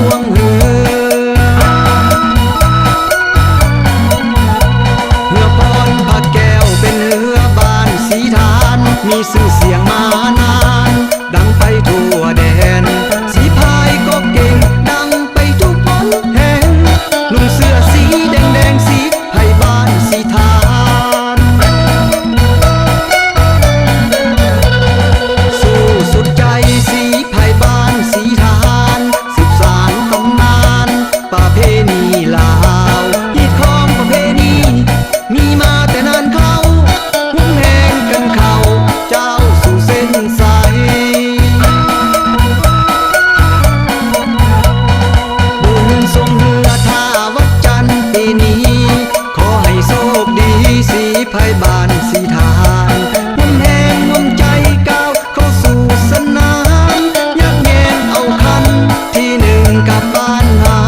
วงเหือพรพระแก้วเป็นเหือบ้านสีฐานมีชื่อเสียงมานานดังไปทั่วแดนสีพายก็เก่งดังไปทุกคนแห่งนุ่งเสื้อสีแดงแดงสีไทยบ้านสีฐานสู้สุดใจสีไทยบ้านสีฐานสืบสานตำนานประเพณีลาวฮีตของประเพณีมีมาแต่นานเขาหุ้มแหงกันเขาเจ้าสู่เส้นสายบุญทรงเหือท่าวัดจันทร์ปีนี้ขอให้โชคดีสีไทยบ้านสีฐานหุ้มแหงห่วงใจก้าวเข้าสู่สนามยักแยงเอาคันที่หนึ่งกับบ้านเฮา